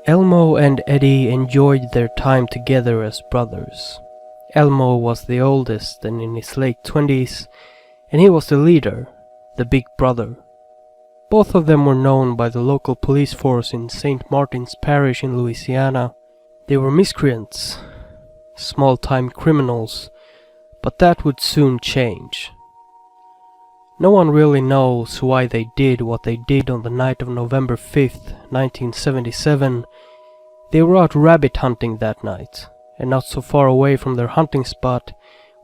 Elmo and Eddie enjoyed their time together as brothers. Elmo was the oldest and in his late 20s, and he was the leader, the big brother. Both of them were known by the local police force in St. Martin's Parish in Louisiana. They were miscreants, small-time criminals, but that would soon change. No one really knows why they did what they did on the night of November 5th, 1977. They were out rabbit hunting that night, and not so far away from their hunting spot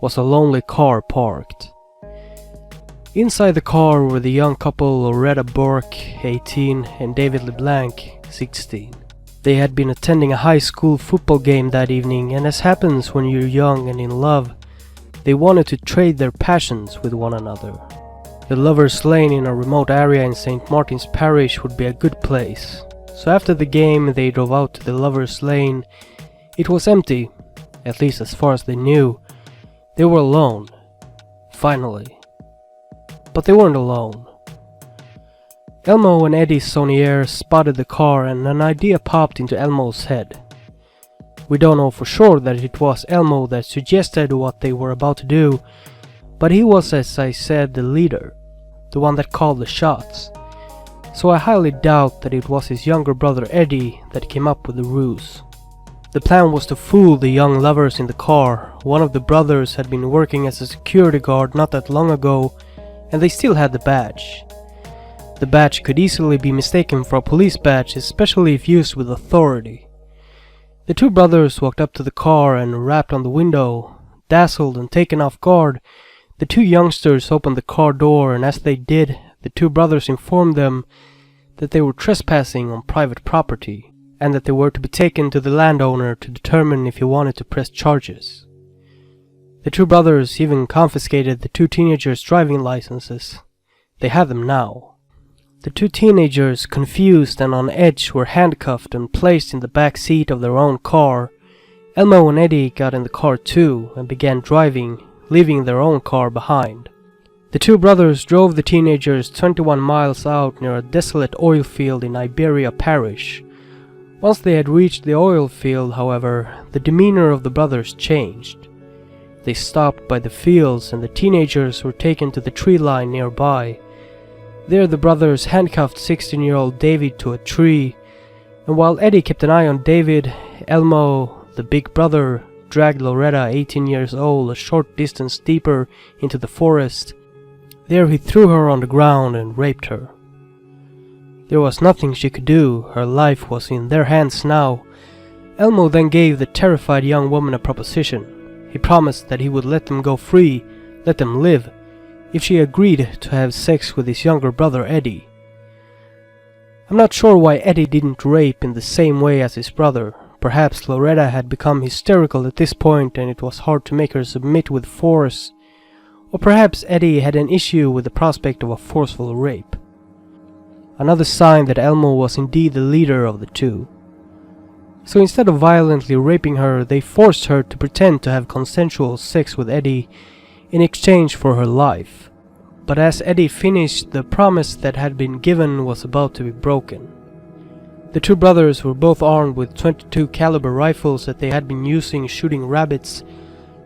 was a lonely car parked. Inside the car were the young couple Loretta Burke, 18, and David LeBlanc, 16. They had been attending a high school football game that evening, and as happens when you're young and in love, they wanted to trade their passions with one another. The Lovers' Lane in a remote area in St. Martin's Parish would be a good place. So after the game they drove out to the Lovers' Lane. It was empty, at least as far as they knew. They were alone. Finally. But they weren't alone. Elmo and Eddie Sonnier spotted the car and an idea popped into Elmo's head. We don't know for sure that it was Elmo that suggested what they were about to do, but he was, as I said, the leader, the one that called the shots. So I highly doubt that it was his younger brother Eddie that came up with the ruse. The plan was to fool the young lovers in the car. One of the brothers had been working as a security guard not that long ago, and they still had the badge. The badge could easily be mistaken for a police badge, especially if used with authority. The two brothers walked up to the car and rapped on the window. Dazzled and taken off guard, the two youngsters opened the car door, and as they did, the two brothers informed them that they were trespassing on private property, and that they were to be taken to the landowner to determine if he wanted to press charges. The two brothers even confiscated the two teenagers' driving licenses. They had them now. The two teenagers, confused and on edge, were handcuffed and placed in the back seat of their own car. Elmo and Eddie got in the car too and began driving, leaving their own car behind. The two brothers drove the teenagers 21 miles out near a desolate oil field in Iberia Parish. Once they had reached the oil field, however, the demeanor of the brothers changed. They stopped by the fields and the teenagers were taken to the tree line nearby. There the brothers handcuffed 16-year-old David to a tree, and while Eddie kept an eye on David, Elmo, the big brother, dragged Loretta, 18 years old, a short distance deeper into the forest. There he threw her on the ground and raped her. There was nothing she could do, her life was in their hands now. Elmo then gave the terrified young woman a proposition. He promised that he would let them go free, let them live, if she agreed to have sex with his younger brother Eddie. I'm not sure why Eddie didn't rape in the same way as his brother. Perhaps Loretta had become hysterical at this point and it was hard to make her submit with force. Or perhaps Eddie had an issue with the prospect of a forceful rape. Another sign that Elmo was indeed the leader of the two. So instead of violently raping her, they forced her to pretend to have consensual sex with Eddie in exchange for her life. But as Eddie finished, the promise that had been given was about to be broken. The two brothers were both armed with .22 caliber rifles that they had been using shooting rabbits,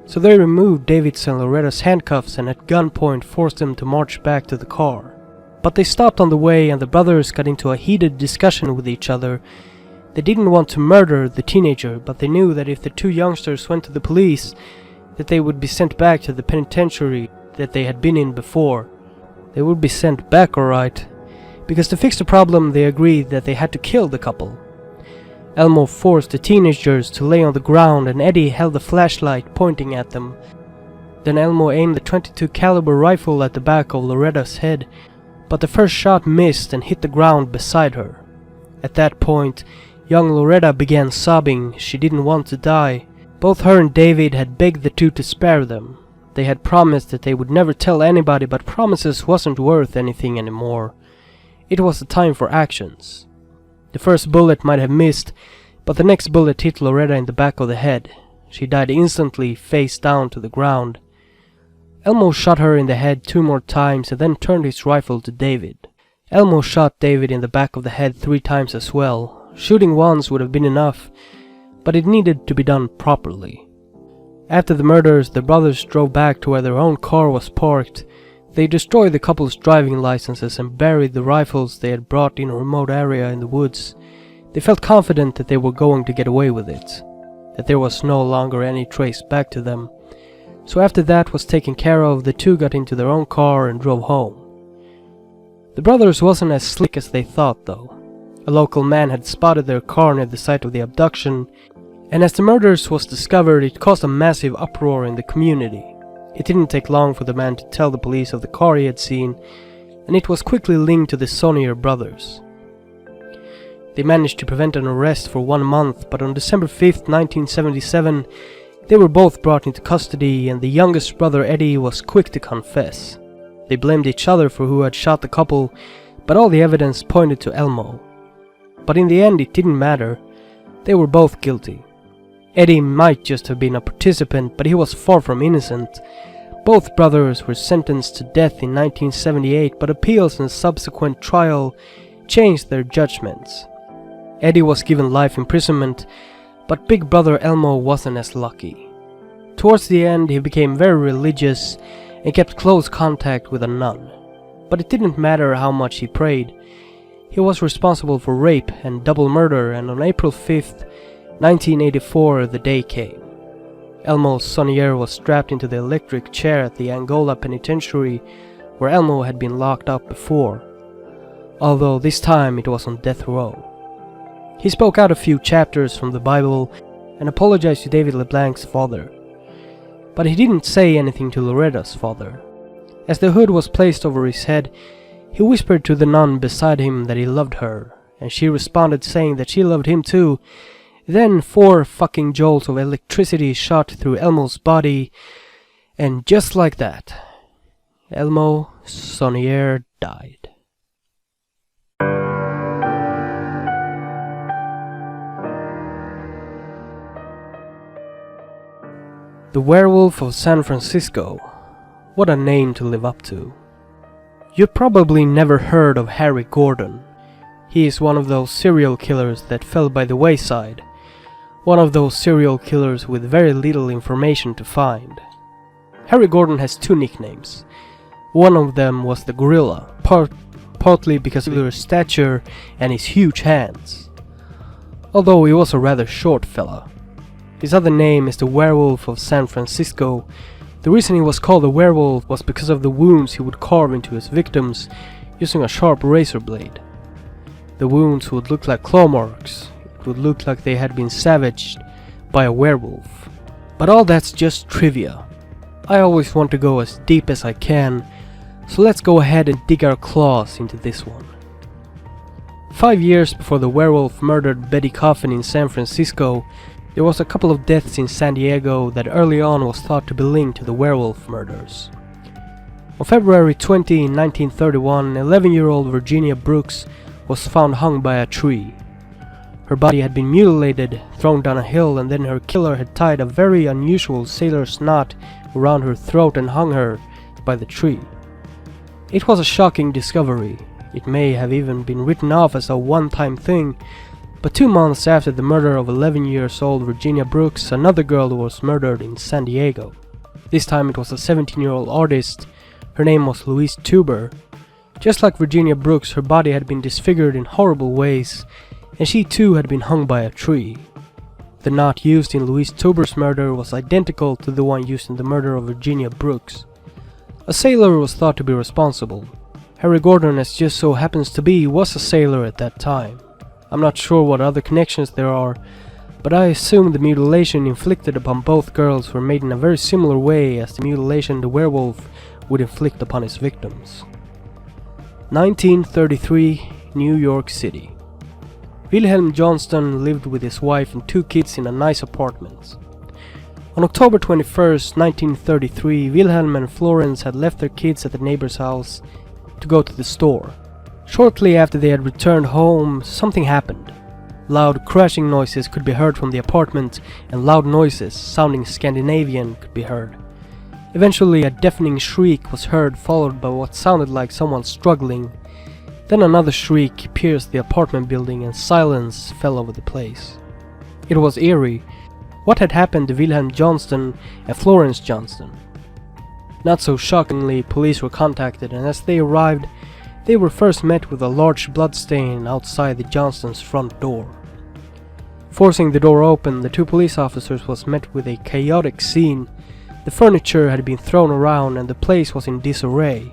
so they removed David's and Loretta's handcuffs and at gunpoint forced them to march back to the car. But they stopped on the way and the brothers got into a heated discussion with each other. They didn't want to murder the teenager, but they knew that if the two youngsters went to the police, that they would be sent back to the penitentiary that they had been in before. They would be sent back, alright, because to fix the problem they agreed that they had to kill the couple. Elmo forced the teenagers to lay on the ground and Eddie held the flashlight pointing at them. Then Elmo aimed the .22 caliber rifle at the back of Loretta's head, but the first shot missed and hit the ground beside her. At that point, young Loretta began sobbing. She didn't want to die. Both her and David had begged the two to spare them. They had promised that they would never tell anybody, but promises wasn't worth anything anymore. It was the time for actions. The first bullet might have missed, but the next bullet hit Loretta in the back of the head. She died instantly, face down to the ground. Elmo shot her in the head 2 more times and then turned his rifle to David. Elmo shot David in the back of the head 3 times as well, Shooting once would have been enough, but it needed to be done properly. After the murders, the brothers drove back to where their own car was parked. They destroyed the couple's driving licenses and buried the rifles they had brought in a remote area in the woods. They felt confident that they were going to get away with it, that there was no longer any trace back to them. So after that was taken care of, the two got into their own car and drove home. The brothers wasn't as slick as they thought though. A local man had spotted their car near the site of the abduction, and as the murders was discovered, it caused a massive uproar in the community. It didn't take long for the man to tell the police of the car he had seen, and it was quickly linked to the Sonyer Brothers. They managed to prevent an arrest for 1 month, but on December 5th, 1977, they were both brought into custody, and the youngest brother Eddie was quick to confess. They blamed each other for who had shot the couple, but all the evidence pointed to Elmo. But in the end it didn't matter. They were both guilty. Eddie might just have been a participant, but he was far from innocent. Both brothers were sentenced to death in 1978, but appeals and subsequent trial changed their judgments. Eddie was given life imprisonment, but big brother Elmo wasn't as lucky. Towards the end he became very religious and kept close contact with a nun. But it didn't matter how much he prayed. He was responsible for rape and double murder, and on April 5th, 1984, the day came. Elmo Sonnier was strapped into the electric chair at the Angola penitentiary where Elmo had been locked up before, although this time it was on death row. He spoke out a few chapters from the Bible and apologized to David LeBlanc's father. But he didn't say anything to Loretta's father. As the hood was placed over his head, he whispered to the nun beside him that he loved her, and she responded saying that she loved him too. Then 4 fucking jolts of electricity shot through Elmo's body, and just like that, Elmo Sonnier died. The Werewolf of San Francisco. What a name to live up to. You probably never heard of Harry Gordon. He is one of those serial killers that fell by the wayside. One of those serial killers with very little information to find. Harry Gordon has 2 nicknames. One of them was the Gorilla, partly because of his stature and his huge hands, although he was a rather short fella. His other name is the Werewolf of San Francisco. The reason he was called a werewolf was because of the wounds he would carve into his victims using a sharp razor blade. The wounds would look like claw marks. It would look like they had been savaged by a werewolf. But all that's just trivia. I always want to go as deep as I can, so let's go ahead and dig our claws into this one. 5 years before the werewolf murdered Betty Coffin in San Francisco, there was a couple of deaths in San Diego that early on was thought to be linked to the werewolf murders. On February 20, 1931, 11-year-old Virginia Brooks was found hung by a tree. Her body had been mutilated, thrown down a hill, and then her killer had tied a very unusual sailor's knot around her throat and hung her by the tree. It was a shocking discovery. It may have even been written off as a one-time thing, but 2 months after the murder of 11-year-old Virginia Brooks, another girl was murdered in San Diego. This time it was a 17-year-old artist. Her name was Louise Tuber. Just like Virginia Brooks, her body had been disfigured in horrible ways, and she too had been hung by a tree. The knot used in Louise Tuber's murder was identical to the one used in the murder of Virginia Brooks. A sailor was thought to be responsible. Harry Gordon, as just so happens to be, was a sailor at that time. I'm not sure what other connections there are, but I assume the mutilation inflicted upon both girls were made in a very similar way as the mutilation the werewolf would inflict upon his victims. 1933, New York City. Wilhelm Johnston lived with his wife and 2 kids in a nice apartment. On October 21st, 1933, Wilhelm and Florence had left their kids at the neighbor's house to go to the store. Shortly after they had returned home, something happened. Loud crashing noises could be heard from the apartment, and loud noises sounding Scandinavian could be heard. Eventually, a deafening shriek was heard, followed by what sounded like someone struggling. Then another shriek pierced the apartment building and silence fell over the place. It was eerie. What had happened to Wilhelm Johnston and Florence Johnston? Not so shockingly, police were contacted, and as they arrived, they were first met with a large bloodstain outside the Johnstons' front door. Forcing the door open, the two police officers was met with a chaotic scene. The furniture had been thrown around and the place was in disarray.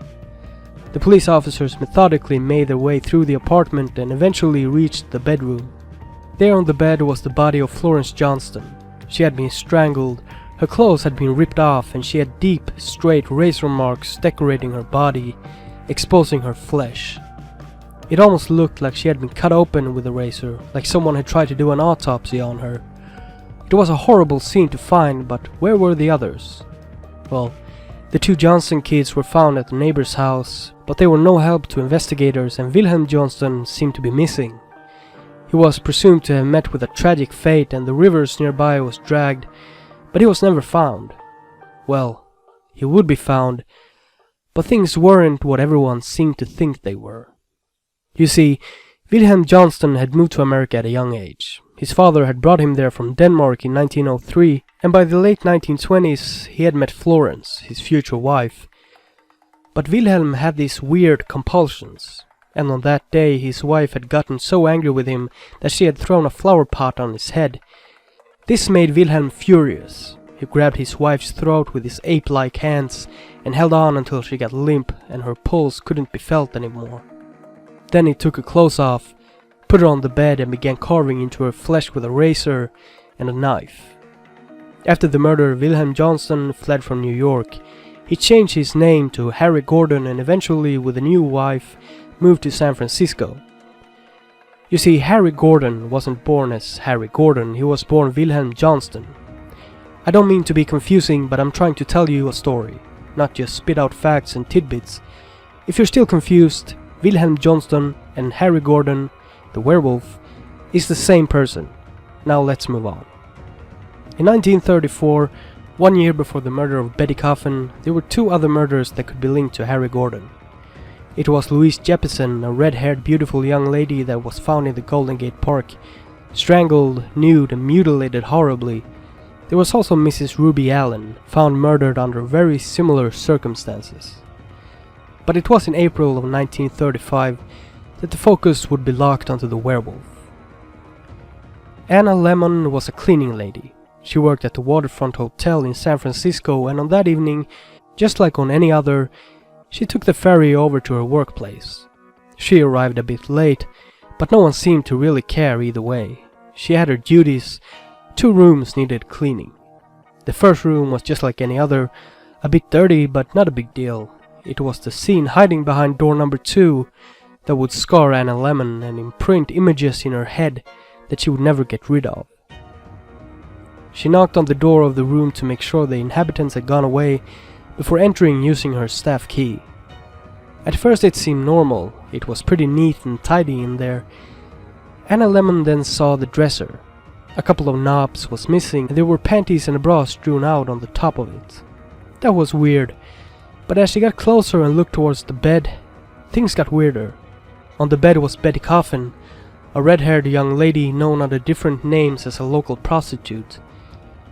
The police officers methodically made their way through the apartment and eventually reached the bedroom. There on the bed was the body of Florence Johnston. She had been strangled, her clothes had been ripped off, and she had deep, straight razor marks decorating her body, exposing her flesh. It almost looked like she had been cut open with a razor, like someone had tried to do an autopsy on her. It was a horrible scene to find, but where were the others? Well, the two Johnston kids were found at the neighbor's house, but they were no help to investigators, and Wilhelm Johnston seemed to be missing. He was presumed to have met with a tragic fate, and the rivers nearby was dragged, but he was never found. Well, he would be found, but things weren't what everyone seemed to think they were. You see, Wilhelm Johnston had moved to America at a young age. His father had brought him there from Denmark in 1903, and by the late 1920s he had met Florence, his future wife. But Wilhelm had these weird compulsions, and on that day his wife had gotten so angry with him that she had thrown a flower pot on his head. This made Wilhelm furious. He grabbed his wife's throat with his ape-like hands and held on until she got limp and her pulse couldn't be felt anymore. Then he took her clothes off, put her on the bed and began carving into her flesh with a razor and a knife. After the murder, Wilhelm Johnston fled from New York. He changed his name to Harry Gordon and eventually, with a new wife, moved to San Francisco. You see, Harry Gordon wasn't born as Harry Gordon, he was born Wilhelm Johnston. I don't mean to be confusing, but I'm trying to tell you a story, not just spit out facts and tidbits. If you're still confused, Wilhelm Johnston and Harry Gordon, the werewolf, is the same person. Now let's move on. In 1934, 1 year before the murder of Betty Coffin, there were two other murders that could be linked to Harry Gordon. It was Louise Jeppesen, a red-haired beautiful young lady that was found in the Golden Gate Park, strangled, nude and mutilated horribly. There was also Mrs. Ruby Allen, found murdered under very similar circumstances. But it was in April of 1935 that the focus would be locked onto the werewolf. Anna Lemon was a cleaning lady. She worked at the Waterfront Hotel in San Francisco, and on that evening, just like on any other, she took the ferry over to her workplace. She arrived a bit late, but no one seemed to really care either way. She had her duties. 2 rooms needed cleaning. The first room was just like any other, a bit dirty but not a big deal. It was the scene hiding behind door number 2 that would scar Anna Lemon and imprint images in her head that she would never get rid of. She knocked on the door of the room to make sure the inhabitants had gone away before entering using her staff key. At first it seemed normal, it was pretty neat and tidy in there. Anna Lemon then saw the dresser. A couple of knobs was missing and there were panties and a bra strewn out on the top of it. That was weird, but as she got closer and looked towards the bed, things got weirder. On the bed was Betty Coffin, a red-haired young lady known under different names as a local prostitute.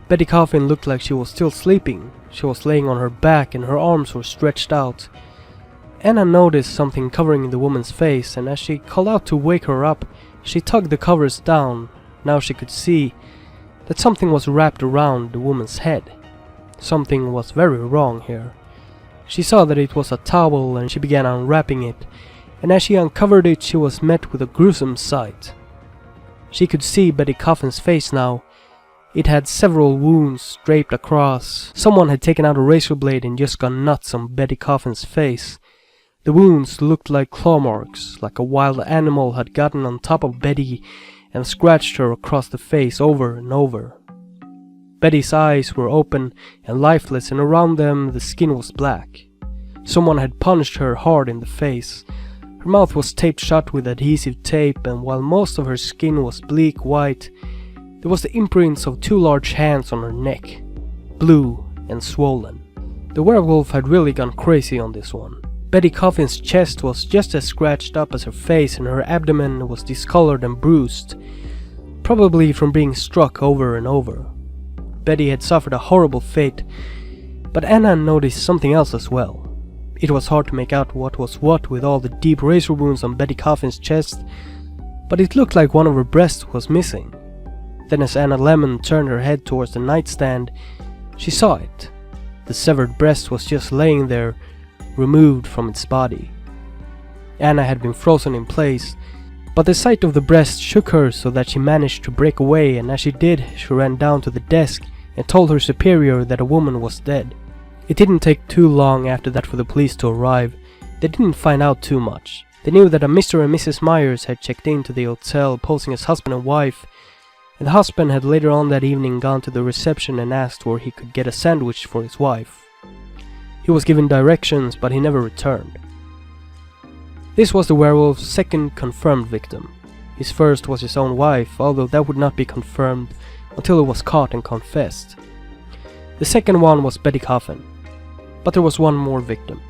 Betty Coffin looked like she was still sleeping. She was laying on her back and her arms were stretched out. Anna noticed something covering the woman's face, and as she called out to wake her up, she tugged the covers down. Now she could see that something was wrapped around the woman's head. Something was very wrong here. She saw that it was a towel and she began unwrapping it, and as she uncovered it she was met with a gruesome sight. She could see Betty Coffin's face now. It had several wounds draped across. Someone had taken out a razor blade and just gone nuts on Betty Coffin's face. The wounds looked like claw marks, like a wild animal had gotten on top of Betty and scratched her across the face over and over. Betty's eyes were open and lifeless, and around them the skin was black. Someone had punched her hard in the face. Her mouth was taped shut with adhesive tape, and while most of her skin was bleak white, there was the imprints of 2 large hands on her neck, blue and swollen. The werewolf had really gone crazy on this one. Betty Coffin's chest was just as scratched up as her face, and her abdomen was discolored and bruised, probably from being struck over and over. Betty had suffered a horrible fate, but Anna noticed something else as well. It was hard to make out what was what with all the deep razor wounds on Betty Coffin's chest, but it looked like one of her breasts was missing. Then as Anna Lemon turned her head towards the nightstand, she saw it. The severed breast was just laying there, removed from its body. Anna had been frozen in place, but the sight of the breast shook her so that she managed to break away, and as she did, she ran down to the desk and told her superior that a woman was dead. It didn't take too long after that for the police to arrive. They didn't find out too much. They knew that a Mr. and Mrs. Myers had checked into the hotel posing as husband and wife, and the husband had later on that evening gone to the reception and asked where he could get a sandwich for his wife. He was given directions, but he never returned. This was the werewolf's second confirmed victim. His first was his own wife, although that would not be confirmed until it was caught and confessed. The second one was Betty Coffin. But there was one more victim.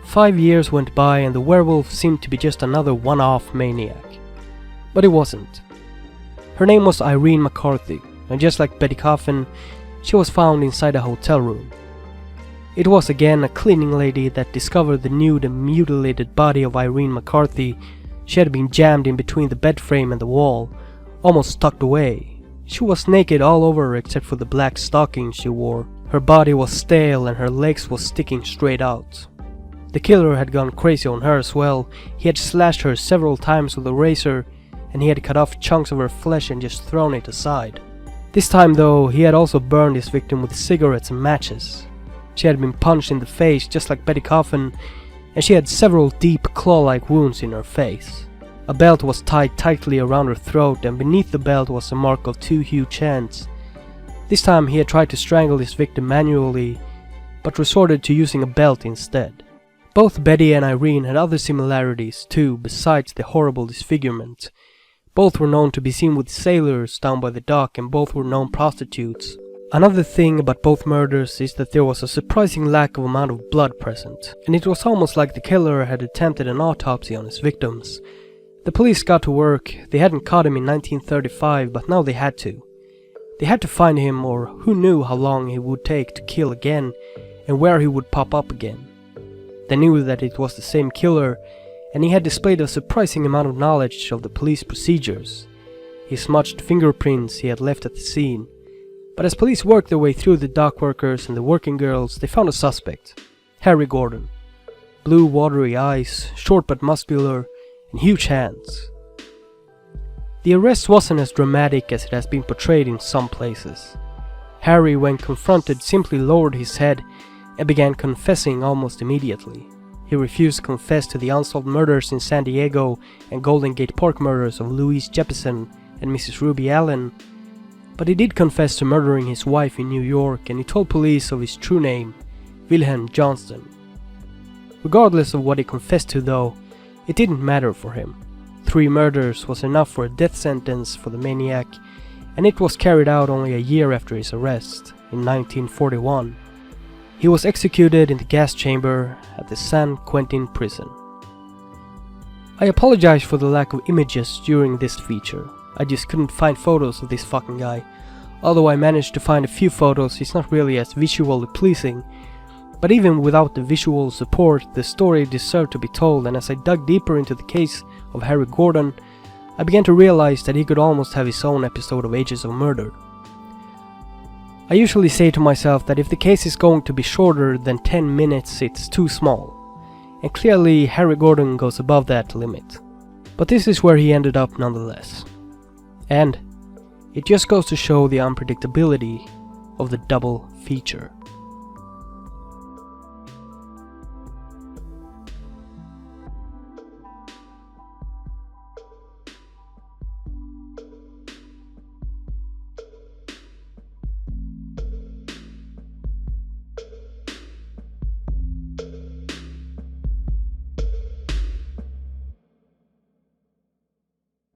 5 years went by and the werewolf seemed to be just another one-off maniac. But it wasn't. Her name was Irene McCarthy, and just like Betty Coffin, she was found inside a hotel room. It was again a cleaning lady that discovered the nude and mutilated body of Irene McCarthy. She had been jammed in between the bed frame and the wall, almost tucked away. She was naked all over except for the black stockings she wore. Her body was stale and her legs was sticking straight out. The killer had gone crazy on her as well. He had slashed her several times with a razor, and he had cut off chunks of her flesh and just thrown it aside. This time though, he had also burned his victim with cigarettes and matches. She had been punched in the face just like Betty Coffin, and she had several deep claw-like wounds in her face. A belt was tied tightly around her throat, and beneath the belt was a mark of 2 huge hands. This time he had tried to strangle his victim manually, but resorted to using a belt instead. Both Betty and Irene had other similarities too, besides the horrible disfigurement. Both were known to be seen with sailors down by the dock, and both were known prostitutes. Another thing about both murders is that there was a surprising lack of amount of blood present, and it was almost like the killer had attempted an autopsy on his victims. The police got to work. They hadn't caught him in 1935, but now they had to. They had to find him, or who knew how long it would take to kill again, and where he would pop up again. They knew that it was the same killer, and he had displayed a surprising amount of knowledge of the police procedures. He smudged fingerprints he had left at the scene. But as police worked their way through the dock workers and the working girls, they found a suspect. Harry Gordon. Blue watery eyes, short but muscular, and huge hands. The arrest wasn't as dramatic as it has been portrayed in some places. Harry, when confronted, simply lowered his head and began confessing almost immediately. He refused to confess to the unsolved murders in San Diego and Golden Gate Park murders of Louise Jeppesen and Mrs. Ruby Allen, but he did confess to murdering his wife in New York, and he told police of his true name, Wilhelm Johnston. Regardless of what he confessed to though, it didn't matter for him. 3 murders was enough for a death sentence for the maniac, and it was carried out only a year after his arrest, in 1941. He was executed in the gas chamber at the San Quentin prison. I apologize for the lack of images during this feature. I just couldn't find photos of this fucking guy. Although I managed to find a few photos, he's not really as visually pleasing. But even without the visual support, the story deserved to be told, and as I dug deeper into the case of Harry Gordon, I began to realize that he could almost have his own episode of Ages of Murder. I usually say to myself that if the case is going to be shorter than 10 minutes, it's too small. And clearly Harry Gordon goes above that limit. But this is where he ended up nonetheless. And it just goes to show the unpredictability of the double feature.